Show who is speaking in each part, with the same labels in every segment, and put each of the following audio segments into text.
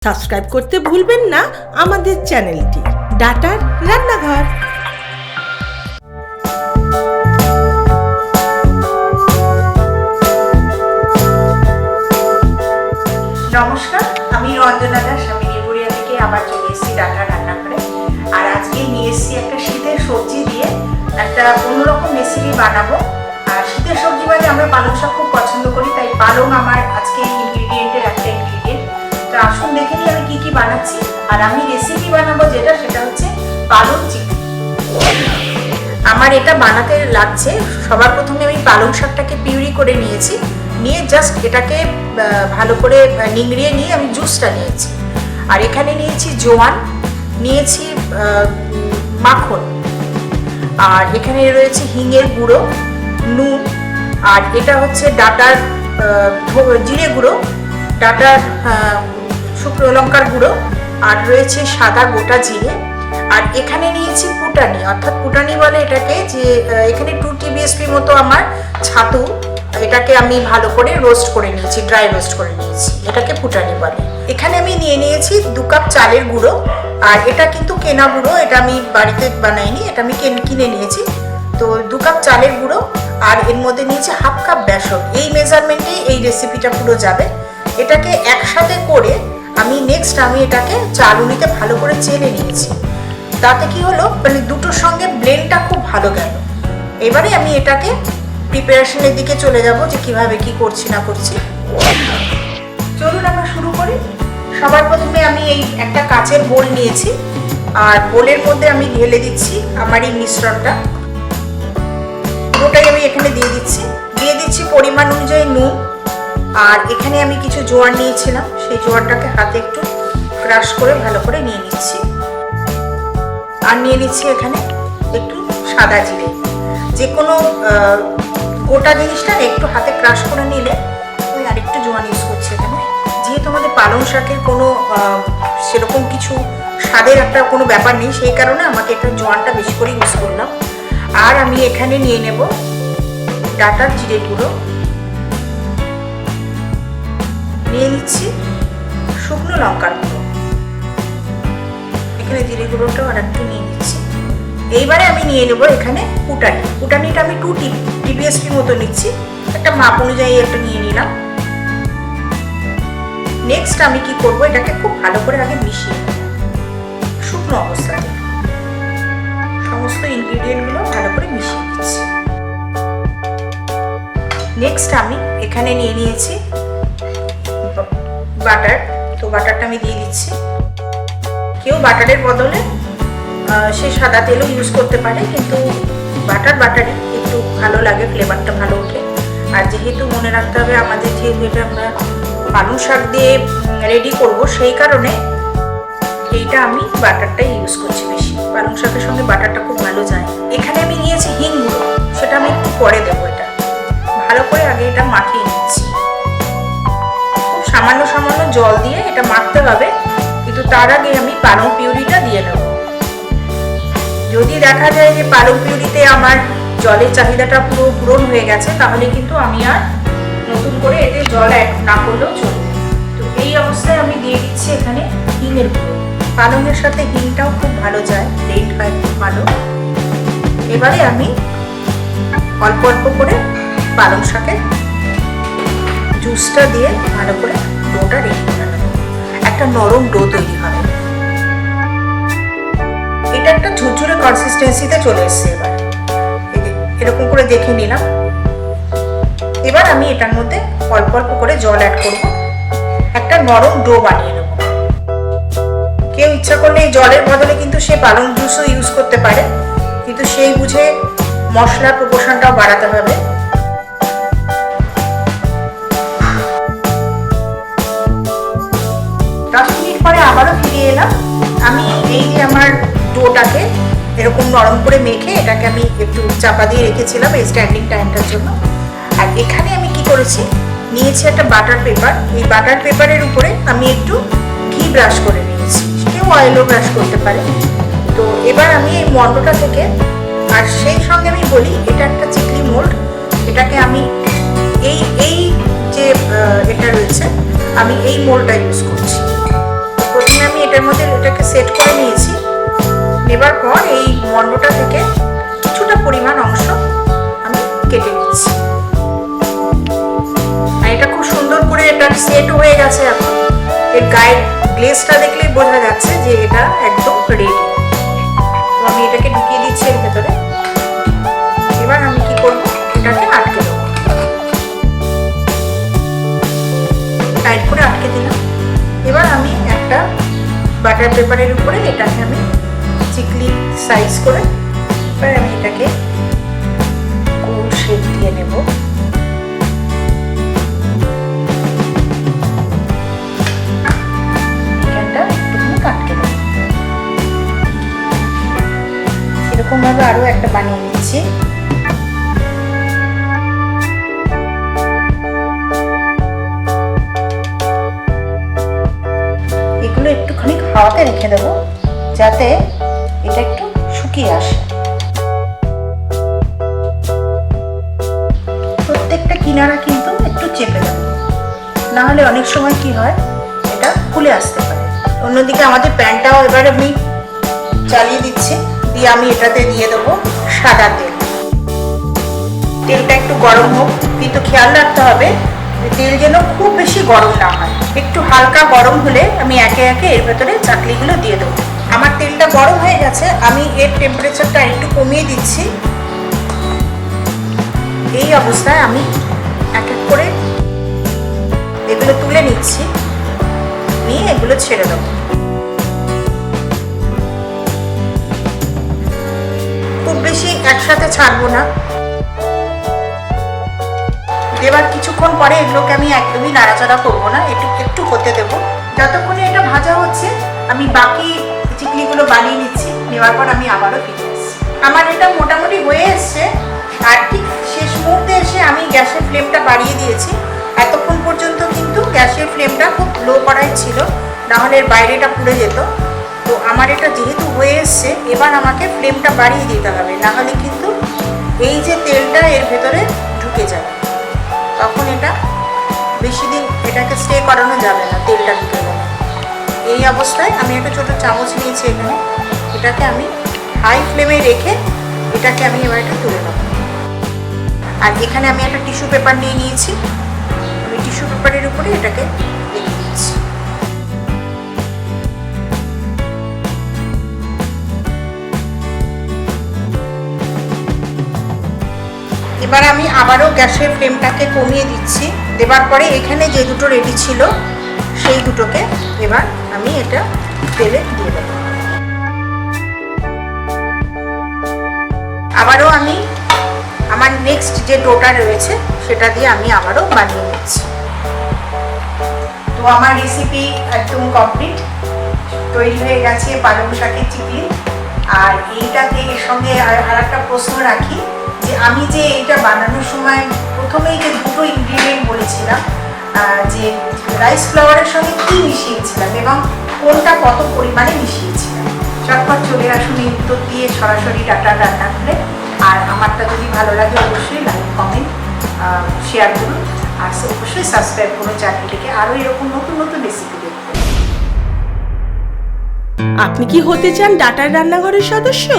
Speaker 1: Subscribe করতে ভুলবেন না আমাদের চ্যানেলটি ডাটার রান্নাঘর।
Speaker 2: নমস্কার, আমি রঞ্জনা স্বামীপুরিয়া থেকে আবার চলে এসেছি ডাটার রান্নাঘরে। আর আজকে নিয়ে এসেছি একটা শীতের সবজি দিয়ে একটা অন্যরকম রেসিপি বানাবো। আর শীতের সবজি মানে আমরা পালং শাক খুব পছন্দ করি, তাই পালং আমার আজকে ইনগ্রিডিয়েন্টের একটা ইনগ্রিডিয়েন্ট। তো আসুন দেখে নিই আমি কি বানাচ্ছি। আর আমি রেসিপি বানাবো সেটা হচ্ছে পালং চিকেন। আমার এটা বানাতে লাগছে, সবার প্রথমে আমি পালং শাকটাকে পিউরি করে নিয়েছি, নিয়ে জাস্ট এটাকে ভালো করে নিংড়িয়ে নিয়ে আমি জুসটা নিয়েছি। আর এখানে নিয়েছি জোয়ান, নিয়েছি মাখন, আর এখানে রয়েছে হিঙের গুঁড়ো, নুন, আর এটা হচ্ছে ডাটার জিরে গুঁড়ো, ডাটার শুকনো লঙ্কার গুঁড়ো, আর রয়েছে সাদা গোটা জিরে। আর এখানে নিয়েছি পুটানি, অর্থাৎ পুটানি বলে এটাকে, যে এখানে 2 TBSP মতো আমার ছাতু, এটাকে আমি ভালো করে রোস্ট করে নিয়েছি, ড্রাই রোস্ট করে নিয়েছি, এটাকে পুটানি বলে। এখানে আমি নিয়ে নিয়েছি 2 কাপ চালের গুঁড়ো, আর এটা কিন্তু কেনা গুঁড়ো, এটা আমি বাড়িতে বানাইনি, এটা আমি কিনে নিয়েছি। তো 2 কাপ চালের গুঁড়ো, আর এর মধ্যে নিয়েছি 1/2 কাপ বেসন। এই মেজারমেন্টেই এই রেসিপিটা পুরো যাবে। এটাকে একসাথে করে আমি এটাকে চালুনিতে ভালো করে চেলে নিয়েছি। তাতে কি হলো, মানে দুটোর সঙ্গে ব্লেন্ডটা খুব ভালো গেল। এবারে আমি এটাকে প্রিপারেশনের দিকে চলে যাব, যে কিভাবে কি করছি না করছি। চলুন আমরা শুরু করি। সবার প্রথমে আমি এই একটা কাচের বোল নিয়েছি, আর বোলের মধ্যে আমি ঢেলে দিচ্ছি আমার এই মিশ্রণটা। পুরোটাই আমি এখানে দিয়ে দিচ্ছি পরিমাণ অনুযায়ী নুন। আর এখানে আমি কিছু জোয়ান নিয়েছিলাম, সেই জোয়ানটাকে হাতে একটু ক্রাশ করে ভালো করে নিয়ে নিচ্ছি। আর নিয়ে নিচ্ছি এখানে একটু সাদা জিরে। যে কোনো গোটা জিনিসটা একটু হাতে ক্রাশ করে নিলে, ওই আরেকটু জোয়ান ইউজ করছি এখানে। যেহেতু আমাদের পালং শাকের কোনো সেরকম কিছু স্বাদের একটা কোনো ব্যাপার নেই, সেই কারণে আমাকে একটু জোয়ানটা বেশি করে ইউজ করলাম। আর আমি এখানে নিয়ে নেব ডাটার জিরে গুঁড়ো, নিয়ে নিচ্ছি শুকনো লঙ্কার গুঁড়ো, এখানে জিরে গুঁড়োটাও আর একটু নিয়ে নিচ্ছি। এইবারে আমি নিয়ে নেবো এখানে পুটানিটা আমি 2 TBSP মতো নিচ্ছি, একটা মাপ অনুযায়ী একটা নিয়ে নিলাম। নেক্সট আমি কি করব, এটাকে খুব ভালো করে আগে মিশিয়ে নেব শুকনো অবস্থাতে। সমস্ত ইনগ্রিডিয়েন্টগুলো ভালো করে মিশিয়ে দিচ্ছি। নেক্সট আমি এখানে নিয়ে নিয়েছি বাটার। তো বাটারটা আমি দিয়ে দিচ্ছি। কেউ বাটারের বদলে সে সাদা তেলও ইউজ করতে পারে, কিন্তু বাটারই একটু ভালো লাগে, ফ্লেভারটা ভালো ওঠে। আর যেহেতু মনে রাখতে হবে আমাদের যেহেতু এটা আমরা পালং শাক দিয়ে রেডি করব, সেই কারণে এইটা আমি বাটারটাই ইউজ করছি বেশি। পালং শাকের সঙ্গে বাটারটা খুব ভালো যায়। এখানে আমি নিয়েছি হিং গুঁড়ো, সেটা আমি একটু পরে দেবো। এটা ভালো করে আগে এটা মাখিয়ে নিচ্ছি। খুব সামান্য জল দিয়ে এটা মাখতে হবে, কিন্তু তার আগে আমি পালং পিউরিটা দিয়ে নেব। যদি দেখা যায় যে পালং পিউরিতে আমার জলের চাহিদাটা পুরো পূরণ হয়ে গেছে, তাহলে কিন্তু আমি আর নতুন করে এতে জল অ্যাড না করলেও চলবে। তো এই অবস্থায় আমি দিয়ে দিচ্ছি এখানে হিঙের গুঁড়ো। পালংয়ের সাথে হিংটাও খুব ভালো যায়, ব্লেন্ড হয় খুব ভালো। এবারে আমি অল্প অল্প করে পালং শাকের জুসটা দিয়ে ভালো করে ডোটা রেডি করে নেব। একটা নরম ডো তৈরি হবে। এটা একটা ঝুরঝুরে কনসিস্টেন্সিতে চলে এসছে। এবার এরকম করে দেখে নিলাম। এবার আমি এটার মধ্যে অল্প অল্প করে জল অ্যাড করব, একটা নরম ডো বানিয়ে নেব। কেউ ইচ্ছা করলে এই জলের বদলে কিন্তু সে পালং জুসও ইউজ করতে পারে, কিন্তু সেই বুঝে মশলার প্রপোর্শনটাও বাড়াতে হবে। পরে আবারও ফিরে এলাম। আমি এই যে আমার ডোটাকে এরকম নরম করে মেখে এটাকে আমি একটু চাপা দিয়ে রেখেছিলাম এই স্ট্যান্ডিং টাইমটার জন্য। আর এখানে আমি কি করেছি, নিয়েছি একটা বাটার পেপার। এই বাটার পেপারের উপরে আমি একটু ঘি ব্রাশ করে নিয়েছি, কেউ অয়েলও ব্রাশ করতে পারে। তো এবার আমি এই মন্ডটা থেকে, আর সেই সঙ্গে আমি বলি এটা একটা চিকলি মোল্ড, এটাকে আমি এই যে এটা রয়েছে, আমি এই মোল্ডটা ইউজ করছি। এটার মধ্যে এটাকে সেট করে নিয়েছি। নেবার পর এই মন্ডটা থেকে কিছুটা পরিমাণ অংশ আমি কেটে নিচ্ছি। আর এটা খুব সুন্দর করে এটা সেট হয়ে গেছে। এখন এর গায়ের গ্লেজটা দেখলেই বোঝা যাচ্ছে যে এটা একদম রেডি। তো আমি এটাকে ঢুকিয়ে দিচ্ছি এর ভেতরে। এবার আমি কি করব, এটাকে আটকে দেবো। টাইট করে আটকে দিলাম। এবার আমি একটা বাটার পেপারের উপরে এটাকে আমি চিকলি সাইজ করে এবার আমি এটাকে গোল শেপ দিয়ে নেব। এখানটা একটুখানি কাটকে দেব। এরকম ভাবে আরো একটা বানিয়ে নিচ্ছি। এগুলো একটুখানি হাওয়াতে রেখে দেবো যাতে এটা একটু শুকিয়ে আসে। প্রত্যেকটা কিনারা কিন্তু একটু চেপে দেবো, না হলে অনেক সময় কি হয় এটা খুলে আসতে পারে। অন্যদিকে আমাদের প্যানটাও এবার আমি চালিয়ে দিচ্ছি, দিয়ে আমি এটাতে দিয়ে দেবো সাদা তেল। তেলটা একটু গরম হোক, কিন্তু খেয়াল রাখতে হবে তেল যেন খুব বেশি গরম না হয়। একটু হালকা গরম হলে আমি একে একে এর ভেতরে চাকলিগুলো দিয়ে দেবো। আমার তেলটা গরম হয়ে গেছে, আমি এর টেম্পারেচারটা একটু কমিয়ে দিচ্ছি। এই অবস্থায় আমি এক এক করে এগুলো তুলে নিচ্ছি, নিয়ে এগুলো ছেড়ে দেবো। খুব বেশি একসাথে ছাড়বো না। এবার কিছুক্ষণ পরে এগুলোকে আমি একদমই নাড়াচাড়া করবো না, একটু হতে দেবো। যতক্ষণে এটা ভাজা হচ্ছে আমি বাকি চিকলিগুলো বানিয়ে নিচ্ছি। নেওয়ার পর আমি আবারও ফিরে আসছি। আমার এটা মোটামুটি হয়ে এসছে। আর ঠিক শেষ মুহূর্তে এসে আমি গ্যাসের ফ্লেমটা বাড়িয়ে দিয়েছি। এতক্ষণ পর্যন্ত কিন্তু গ্যাসের ফ্লেমটা খুব লো করাই ছিল, নাহলে এর বাইরেটা পুড়ে যেত। তো আমার এটা যেহেতু হয়ে এসছে, এবার আমাকে ফ্লেমটা বাড়িয়ে দিতে হবে, নাহলে কিন্তু এই যে তেলটা এর ভেতরে ঢুকে যাবে। তখন এটা বেশি দিন এটাকে স্টে করানো যাবে না, তেলটা ঢুকে যাবে। এই অবস্থায় আমি একটা ছোটো চামচ নিয়েছি এখানে, এটাকে আমি হাই ফ্লেমে রেখে এটাকে আমি এবার এটা তুলে নেব। আর এখানে আমি একটা টিস্যু পেপার নিয়ে নিয়েছি, আমি টিস্যু পেপারের উপরে এটাকে রেখে দিচ্ছি। এবার আমি আবারও গ্যাসের ফ্লেমটাকে কমিয়ে দিচ্ছি। দেবার পরে এখানে যে দুটো রেডি ছিল সেই দুটোকে এবার আমি এটা তেলে দিয়ে দেব। আবারও আমি আমার নেক্সট যে ডোটা রয়েছে সেটা দিয়ে আমি আবারও বানিয়ে নিচ্ছি। তো আমার রেসিপি একদম কমপ্লিট, তৈরি হয়ে গেছে পালং শাকের চিকলি। আর এইটাতে এর সঙ্গে আর একটা প্রশ্ন রাখি যে আমি যে এটা বানানোর সময় প্রথমেই যে দুটো ইনগ্রিডিয়েন্ট বলেছিলাম, যে রাইস ফ্লাওয়ারের সঙ্গে কী মিশিয়েছিলাম এবং কোনটা কত পরিমাণে মিশিয়েছিলাম। চটপট চলে আসুন এই উত্তর দিয়ে সরাসরি ডাটার রান্নাঘরে। আর আমারটা যদি ভালো লাগে অবশ্যই লাইক কমেন্ট শেয়ার করুন, আর অবশ্যই সাবস্ক্রাইব করুন চ্যানেলটিকে, আরও এরকম নতুন নতুন রেসিপি দেখতে।
Speaker 1: আপনি কি হতে চান ডাটার রান্নাঘরের সদস্য?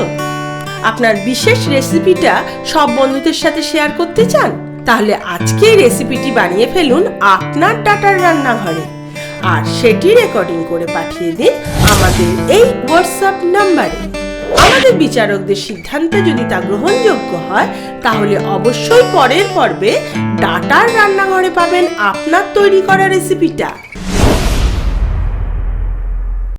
Speaker 1: আপনার বিশেষ রেসিপিটা সব বন্ধুদের সাথে শেয়ার করতে চান? তাহলে আজকেই রেসিপিটি বানিয়ে ফেলুন আপনার ডাটার রান্নাঘরে, আর সেটি রেকর্ডিং করে পাঠিয়ে দিন আমাদের এই হোয়াটসঅ্যাপ নাম্বারে। আমাদের বিচারকদের সিদ্ধান্তে যদি তা গ্রহণযোগ্য হয়, তাহলে অবশ্যই পরের পর্বে ডাটার রান্নাঘরে পাবেন আপনার তৈরি করা রেসিপিটা।